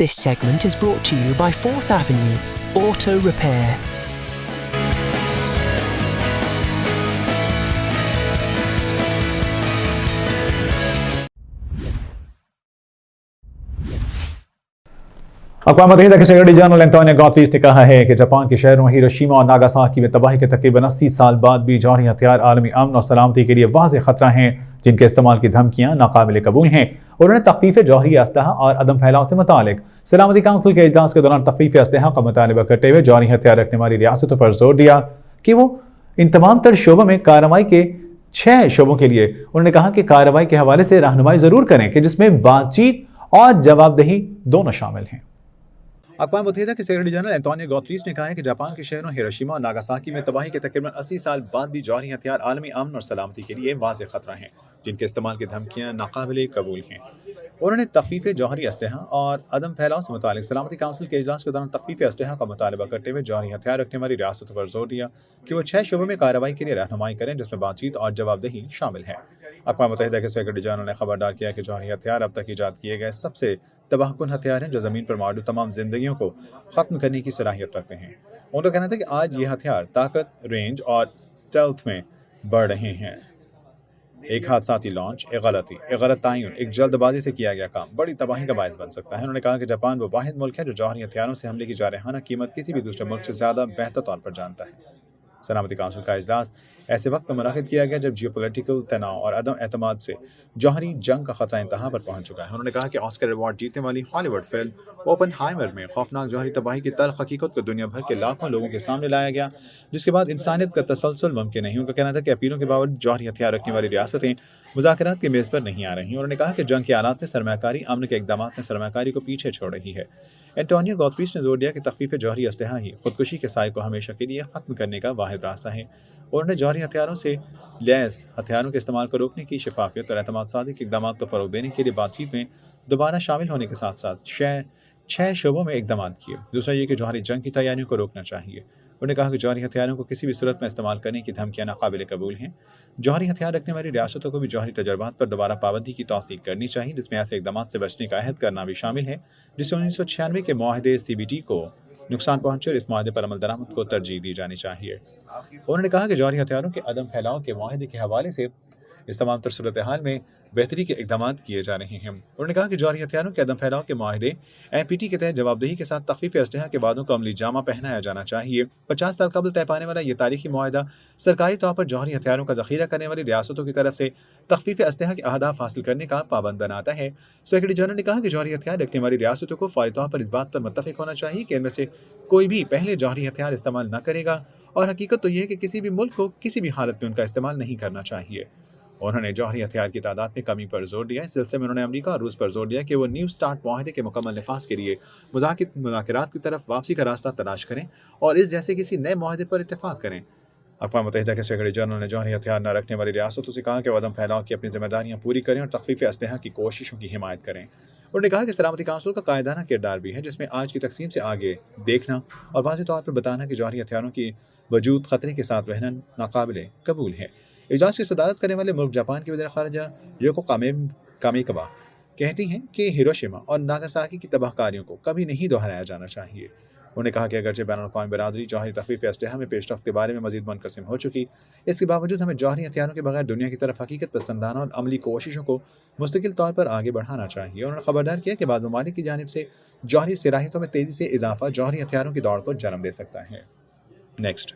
This segment is brought to you by 4th Avenue Auto Repair. اقوام متحدہ کے secretary general Antonio Guterres نے کہا ہے کہ جاپان کے شہروں ہیروشیما اور ناگاساکی میں تباہی کے تقریباً 80 سال بعد بھی جوہری ہتھیار عالمی امن اور سلامتی کے لیے واضح خطرہ ہیں، جن کے استعمال کی دھمکیاں ناقابل قبول ہیں۔ انہوں نے تخفیف جوہری اسلحہ اور عدم پھیلاؤ سے متعلق سلامتی کونسل کے اجلاس کے دوران تخفیف اسلحہ کا مطالبہ کرتے ہوئے جوہری ہتھیار رکھنے والی ریاستوں پر زور دیا کہ وہ ان تمام تر شعبوں میں کارروائی کے 6 شعبوں کے لیے انہوں نے کہا کہ کارروائی کے حوالے سے رہنمائی ضرور کریں کہ جس میں بات چیت اور جواب دہی دونوں شامل ہیں۔ اقوام متحدہ کے سیکرٹری جنرل انٹونیو گوتریش نے کہا ہے کہ جاپان کے شہروں ہیروشیما اور ناگاساکی میں تباہی کے تقریباً 80 سال بعد بھی جوہری ہتھیار عالمی امن اور سلامتی کے لیے واضح خطرہ ہیں، جن کے استعمال کی دھمکیاں ناقابل قبول ہیں۔ انہوں نے تخفیف جوہری اسلحہ اور عدم پھیلاؤ سے متعلق سلامتی کونسل کے اجلاس کے دوران تخفیف اسلحہ کا مطالبہ کرتے ہوئے جوہری ہتھیار رکھنے والی ریاستوں پر زور دیا کہ وہ 6 شعبوں میں کارروائی کے لیے رہنمائی کریں، جس میں بات چیت اور جواب دہی شامل ہے۔ اقوام متحدہ کے سیکرٹری جنرل نے خبردار کیا کہ جوہری ہتھیار اب تک ایجاد کیے گئے سب سے تباہ کن ہتھیار ہیں جو زمین پر موجود تمام زندگیوں کو ختم کرنے کی صلاحیت رکھتے ہیں۔ ان کا کہنا تھا کہ آج یہ ہتھیار طاقت، رینج اور اسٹیلتھ میں بڑھ رہے ہیں۔ ایک حادثاتی لانچ، ایک غلط تعین، ایک جلد بازی سے کیا گیا کام بڑی تباہی کا باعث بن سکتا ہے۔ انہوں نے کہا کہ جاپان وہ واحد ملک ہے جو جوہری ہتھیاروں سے حملے کی جارحانہ قیمت کسی بھی دوسرے ملک سے زیادہ بہتر طور پر جانتا ہے۔ سلامتی کونسل کا اجلاس ایسے وقت میں منعقد کیا گیا جب جیو پولیٹیکل تناؤ اور عدم اعتماد سے جوہری جنگ کا خطرہ انتہا پر پہنچ چکا ہے۔ انہوں نے کہا کہ آسکر ایوارڈ جیتنے والی ہالی ووڈ فلم اوپن ہائمر میں خوفناک جوہری تباہی کی تلخ حقیقت کو دنیا بھر کے لاکھوں لوگوں کے سامنے لایا گیا، جس کے بعد انسانیت کا تسلسل ممکن نہیں۔ ان کا کہنا تھا کہ اپیلوں کے باوجود جوہری ہتھیار رکھنے والی ریاستیں مذاکرات کی میز پر نہیں آ رہی۔ انہوں نے کہا کہ جنگ کے آلات میں سرمایہ کاری امن کے اقدامات میں سرمایہ کاری کو پیچھے چھوڑ رہی ہے۔ انٹونیو گوتریش نے زور دیا کہ تخفیف جوہری اسلحہ ہی خودکشی کے سائے کو ہمیشہ کے لیے ختم کرنے کا واحد راستہ ہے۔ انہوں نے جوہری ہتھیاروں سے لیس ہتھیاروں کے استعمال کو روکنے کی شفافیت اور اعتماد سازی کے اقدامات کو فروغ دینے کے لیے بات چیت میں دوبارہ شامل ہونے کے ساتھ ساتھ 6 شعبوں میں اقدامات کیے۔ دوسرا یہ کہ جوہری جنگ کی تیاریوں کو روکنا چاہیے۔ انہوں نے کہا کہ جوہری ہتھیاروں کو کسی بھی صورت میں استعمال کرنے کی دھمکیاں ناقابل قبول ہیں۔ جوہری ہتھیار رکھنے والی ریاستوں کو بھی جوہری تجربات پر دوبارہ پابندی کی توثیق کرنی چاہیے، جس میں ایسے اقدامات سے بچنے کا عہد کرنا بھی شامل ہے جس سے 1996 کے معاہدے CBT کو نقصان پہنچے اور اس معاہدے پر عمل درآمد کو ترجیح دی جانی چاہیے۔ انہوں نے کہا کہ جوہری ہتھیاروں کے عدم پھیلاؤ کے معاہدے کے حوالے سے اس تمام تر صورتحال میں بہتری کے اقدامات کیے جا رہے ہیں۔ انہوں نے کہا کہ جوہری ہتھیاروں کے عدم پھیلاؤ کے معاہدے NPT کے تحت جواب دہی کے ساتھ تخفیف اسلحہ کے وعدوں کو عملی جامہ پہنایا جانا چاہیے۔ 50 سال قبل طے پانے والا یہ تاریخی معاہدہ سرکاری طور پر جوہری ہتھیاروں کا ذخیرہ کرنے والی ریاستوں کی طرف سے تخفیف اسلحہ کے اہداف حاصل کرنے کا پابند بناتا ہے۔ سیکرٹری جنرل نے کہا کہ جوہری ہتھیار رکھنے والی ریاستوں کو فوری طور پر اس بات پر متفق ہونا چاہیے کہ ان میں سے کوئی بھی پہلے جوہری ہتھیار استعمال نہ کرے گا، اور حقیقت تو یہ ہے کہ کسی بھی ملک کو کسی بھی حالت میں ان کا استعمال نہیں کرنا چاہیے۔ انہوں نے جوہری ہتھیار کی تعداد میں کمی پر زور دیا۔ اس سلسلے میں انہوں نے امریکہ اور روس پر زور دیا کہ وہ نیو سٹارٹ معاہدے کے مکمل نفاذ کے لیے مذاکرات کی طرف واپسی کا راستہ تلاش کریں اور اس جیسے کسی نئے معاہدے پر اتفاق کریں۔ اقوام متحدہ کے سیکرٹری جنرل نے جوہری ہتھیار نہ رکھنے والی ریاستوں سے کہا کہ وہ عدم پھیلاؤ کی اپنی ذمہ داریاں پوری کریں اور تخفیف اسلحہ کی کوششوں کی حمایت کریں۔ انہوں نے کہا کہ سلامتی کونسل کا قائدانہ کردار بھی ہے، جس میں آج کی تقسیم سے آگے دیکھنا اور واضح طور پر بتانا کہ جوہری ہتھیاروں کی وجود خطرے کے ساتھ رہنا ناقابل قبول ہے۔ اجلاس کی صدارت کرنے والے ملک جاپان کی وزیر خارجہ یوکو کامیکاوا کہتی ہیں کہ ہیروشیما اور ناگاساکی کی تباہ کاریوں کو کبھی نہیں دہرایا جانا چاہیے۔ انہوں نے کہا کہ اگرچہ بین الاقوامی برادری جوہری تخفیف اسلحہ میں پیش رفت کے بارے میں مزید منقسم ہو چکی، اس کے باوجود ہمیں جوہری ہتھیاروں کے بغیر دنیا کی طرف حقیقت پسندانہ اور عملی کوششوں کو مستقل طور پر آگے بڑھانا چاہیے۔ انہوں نے خبردار کیا کہ بعض ممالک کی جانب سے جوہری صلاحیتوں میں تیزی سے اضافہ جوہری ہتھیاروں کی دوڑ کو جنم دے سکتا ہے۔ نیکسٹ